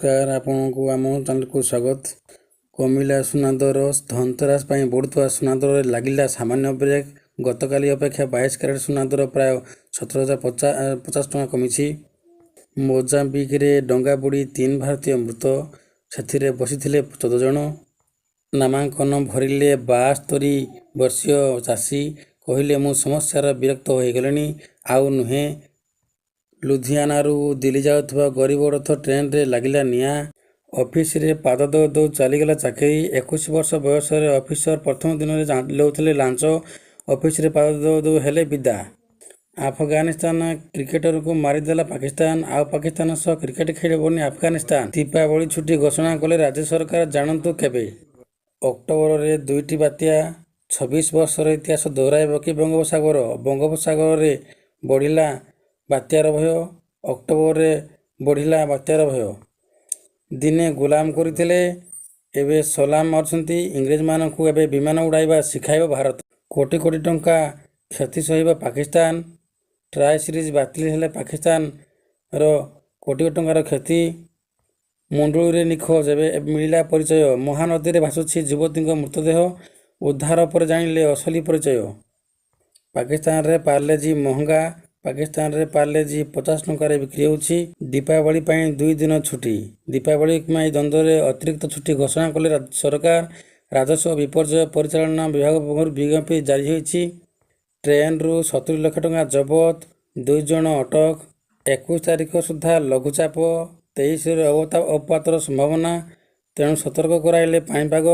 नमस्कार आपको आम चैनल को स्वागत। कमिला सुनादर धनतेरस बढ़ुवा सुनादर लगिला सामान्य ब्रेक। गतकाली अपेक्षा 22 कैरेट सुनादर प्राय 17,050 टका कमी। मोजाम्बिक रे डंगा बुड़ी 3 भारतीय मृत, से बसी 14 जन। नामांकन भरिले 72 वर्षीय चाषी कहले मु समस्यार विरक्त हो गले आउ नुहे। लुधियानारू दिल्ली जाउथबा गरीब रथ ट्रेन रे लागिला निया। ऑफिस रे पाद दो दो चलीगला चाकरी। 21 वर्ष बयस ऑफिसर प्रथम दिन में लेउथले लांच। ऑफिस रे पाद दो दो हेले विदा। अफगानिस्तान क्रिकेटर को मारिदेला पाकिस्तान। आउ पाकिस्तान सह क्रिकेट खेलिबनी अफगानिस्तान। दीपावली छुट्टी घोषणा कले राज्य सरकार जानतु केबे। अक्टोबर रे 2टी बात्या। 26 वर्षर इतिहास दोहराइब कि बंगोपसागर। बंगोपसागर रे बढ़िला बात्यार भय। अक्टोबर रे बढ़िला बात्यार भय। दिने गुलाम करथिले एबे सलाम अर्छंती। इंग्रेज मानकु एबे विमान उड़ाइबा शिखाइब भारत। कोटी कोटी टंका क्षति सहिब पाकिस्तान। ट्राई सीरीज बातिल हेले पाकिस्तान रो कोटी टंकार क्षति। मुंडुली रे निखोज एबे मिलिला परिचय। महानदी रे भासुछि युवती मृतदेह। उद्धार पर जानिले असली परिचय। पाकिस्तान रे पार्लेजी महंगा। पाकिस्तान रे पार्लेजी 50 टंकार बिक्री होछि। दीपावली 2 दिन छुट्टी। दीपावली द्वंद्व रे अतिरिक्त छुट्टी घोषणा कले राज्य सरकार। राजस्व विपर्यय परिचालना विभाग पक्षरु विज्ञप्ति जारी होछि। ट्रेन रु 70 लाख टंका जबत। 2 जन अटक। 21 तारिख सुधा लघुचाप। 23 रे अवपातर संभावना, तेणु सतर्क कराइले पाणीपाग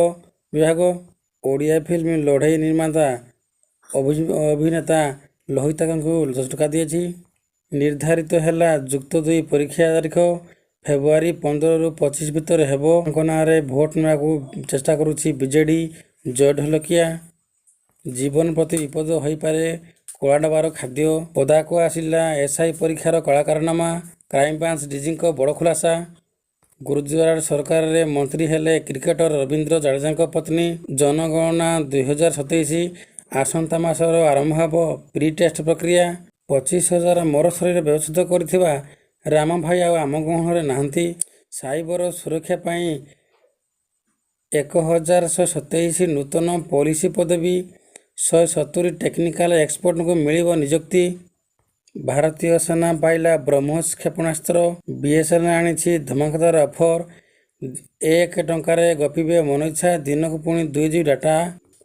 विभाग। ओडिया फिल्म लड़ई निर्माता अभिनेता लोहिता को 10 टका दिए। निर्धारित है जुक्त 2 परीक्षा तारीख। फेब्रुआरी 15 रु 25 भितर हेबो। नारे भोट नेबाकू चेष्टा करुछि बीजेडी। जय ढोलकिया। जीवन प्रति विपद हो पारे कला डबार खाद्य। पदाक आसिला एसआई परीक्षार कलाकारनामा। क्राइमब्रांच डीजी बड़ खुलासा। गुरुद्वार सरकार रे मंत्री हेले क्रिकेटर रवींद्र जाडेजा पत्नी। जनगणना 2027 आसंता मासर आरंभ हेब प्री टेस्ट प्रक्रिया। 25,000 मर शरीर व्यवस्थित करथिबा राम भाई आम गहणरे नाहंती। साइबर सुरक्षा पाई 1,127 नूतन पॉलिसी पदवी। 170 टेक्निकल एक्सपर्ट को मिलिब नियुक्ति। भारतीय सेना पाइला ब्रह्मोस क्षेपणास्त्र। बीएसएनएल आनी धमाकेदार ऑफर। 1 टंकारे गपिबे मन इच्छा। दिन को पुणी 2 जीबी डाटा।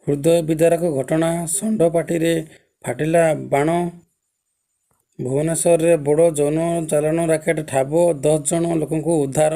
हृदय विदारक घटना। षंड पाटी रे फाटिला बाण। भुवनेश्वर रे बड़ जौन चालाण राकेट ठाब। 10 जन लोक उद्धार।